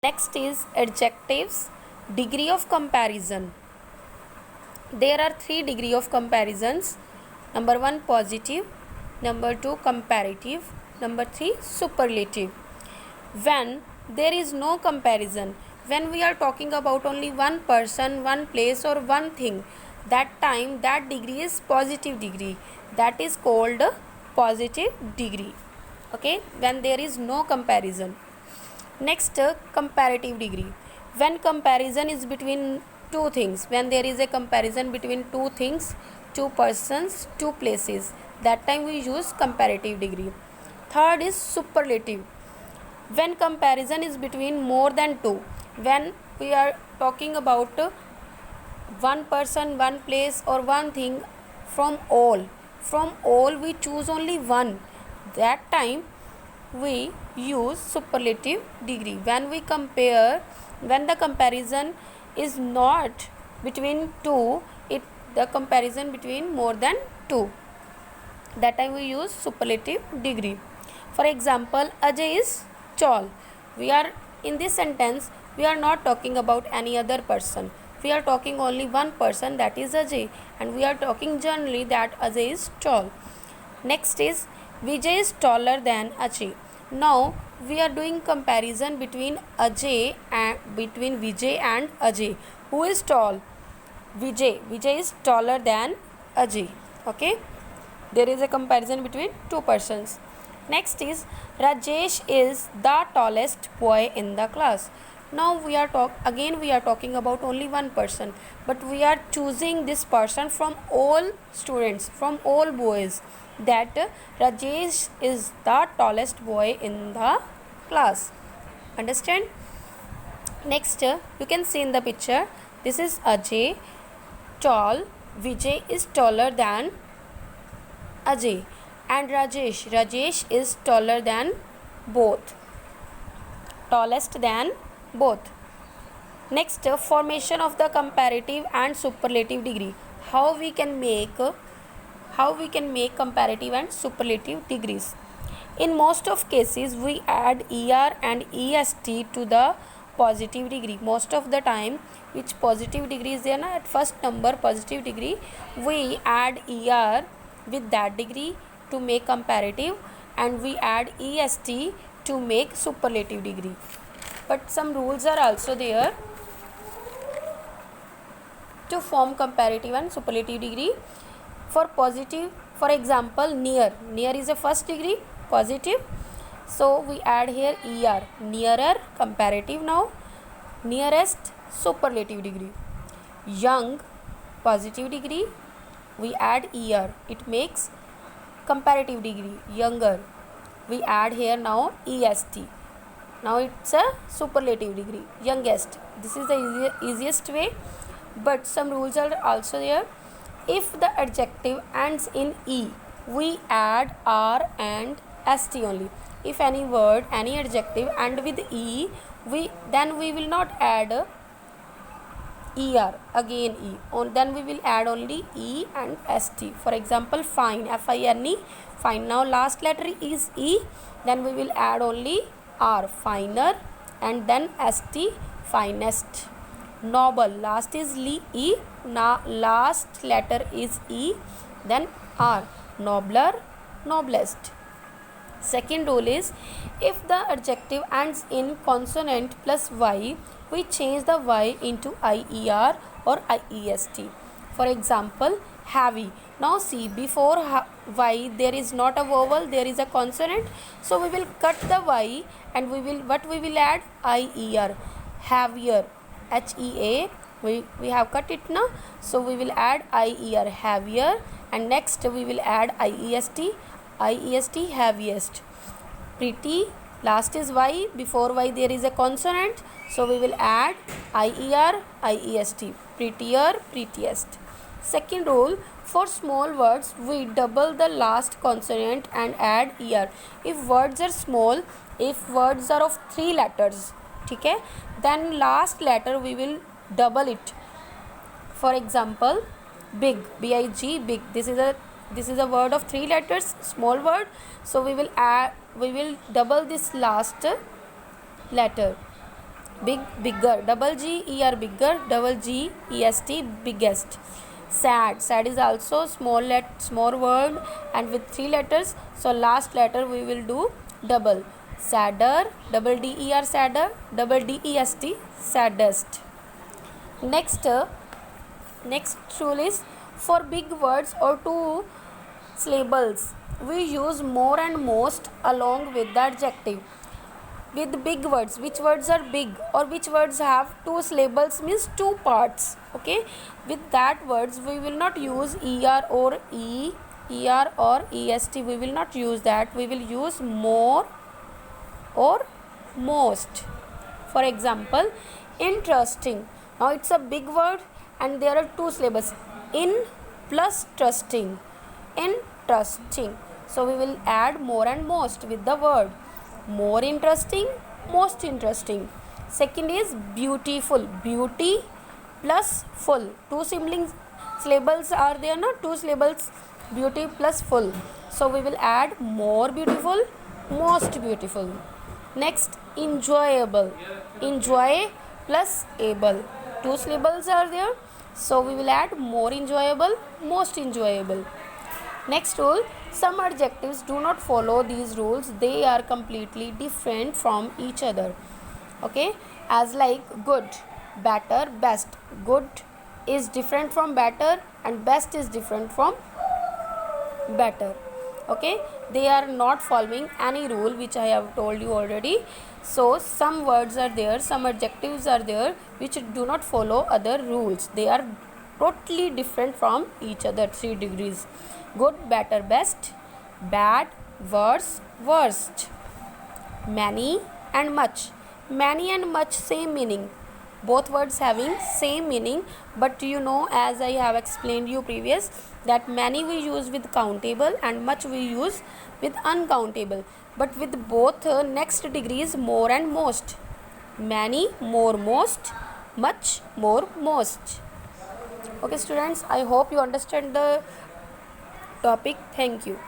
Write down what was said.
Next is adjectives. Degree of comparison. There are three degree of comparisons. Number one, positive. Number two, comparative. Number three, superlative. When there is no comparison, when we are talking about only one person, one place or one thing, that time that degree is positive degree, that is called positive degree. Okay, when there is no comparison. Next, comparative degree. When comparison is between two things, when there is a comparison between two things, two persons, two places, that time we use comparative degree. Third is superlative. When comparison is between more than two, when we are talking about one person, one place or one thing, from all we choose only one, that time we use superlative degree. When we compare, when the comparison is not between two, it the comparison between more than two, that time we use superlative degree. For example, Ajay is tall. We are in this sentence, we are not talking about any other person, we are talking only one person, that is Ajay, and we are talking generally that Ajay is tall. Next is Vijay is taller than Ajay. Now we are doing comparison between Vijay and Ajay. Who is tall? Vijay. Vijay is taller than Ajay. Okay. There is a comparison between two persons. Next is Rajesh is the tallest boy in the class. Now we are talking about only one person, but we are choosing this person from all students, from all boys, that Rajesh is the tallest boy in the class. Understand? Next, you can see in the picture, this is Ajay, tall. Vijay is taller than Ajay, and Rajesh is taller than both, tallest than both. Next, formation of the comparative and superlative degree. How we can make comparative and superlative degrees. In most of cases, we add er and est to the positive degree. Most of the time, which positive degree is there na, at first number positive degree, we add er with that degree to make comparative, and we add est to make superlative degree. But some rules are also there to form comparative and superlative degree. For positive, for example, near is a first degree positive, so we add here er, nearer comparative. Now nearest superlative degree. Young positive degree, we add er, it makes comparative degree. Younger, we add here now est, now it's a superlative degree. Youngest, this is the easiest way, but some rules are also there. If the adjective ends in e, we add r and st only. If any word, any adjective end with e, we will not add er again e, then we will add only e and st. For example, fine, fine, fine. Now last letter is e, then we will add only r, finer, and then st, finest. Noble, last is e, last letter is e, then r, nobler, noblest. Second rule is, if the adjective ends in consonant plus y, we change the y into ier or iest. For example, heavy. Now see, before y there is not a vowel, there is a consonant, so we will cut the y and we will add ier. Heavier, hea, we have cut it now, so we will add ier, heavier, and next we will add iest, heaviest. Pretty, last is y, before y there is a consonant, so we will add ier, iest, prettier, prettiest. Second rule, for small words we double the last consonant and add er. If words are small, if words are of 3 letters, okay, then last letter we will double it. For example, big, big, big, this is a word of 3 letters, small word, so we will double this last letter. Big, bigger, double G E R, bigger, double G E S T, biggest. Sad, sad is also small word and with 3 letters, so last letter we will do double. Sadder, double D E R, sadder, double D E S T, saddest. Next rule is, for big words or two syllables we use more and most along with the adjective. With big words, which words are big or which words have two syllables, means two parts. Okay, with that words we will not use er or er or est, we will not use that, we will use more or most. For example, interesting, now it's a big word and there are two syllables, in plus trusting, interesting, so we will add more and most with the word more interesting, most interesting. Second is beautiful, beauty plus full, two syllables are there, no, two syllables, beauty plus full, so we will add more beautiful, most beautiful. Next, enjoyable, enjoy plus able, two syllables are there, so we will add more enjoyable, most enjoyable. Next rule, some adjectives do not follow these rules, they are completely different from each other. Okay, as like good, better, best. Good is different from better and best is different from better. Okay, they are not following any rule which I have told you already. So some words are there, some adjectives are there which do not follow other rules, they are totally different from each other. 3 degrees: good, better, best; bad, worse, worst; many and much. Many and much same meaning, both words having same meaning, but you know, as I have explained you previous, that many we use with countable and much we use with uncountable, but with both next degrees more and most. Many more most, much more most. Okay students, I hope you understand the topic. Thank you.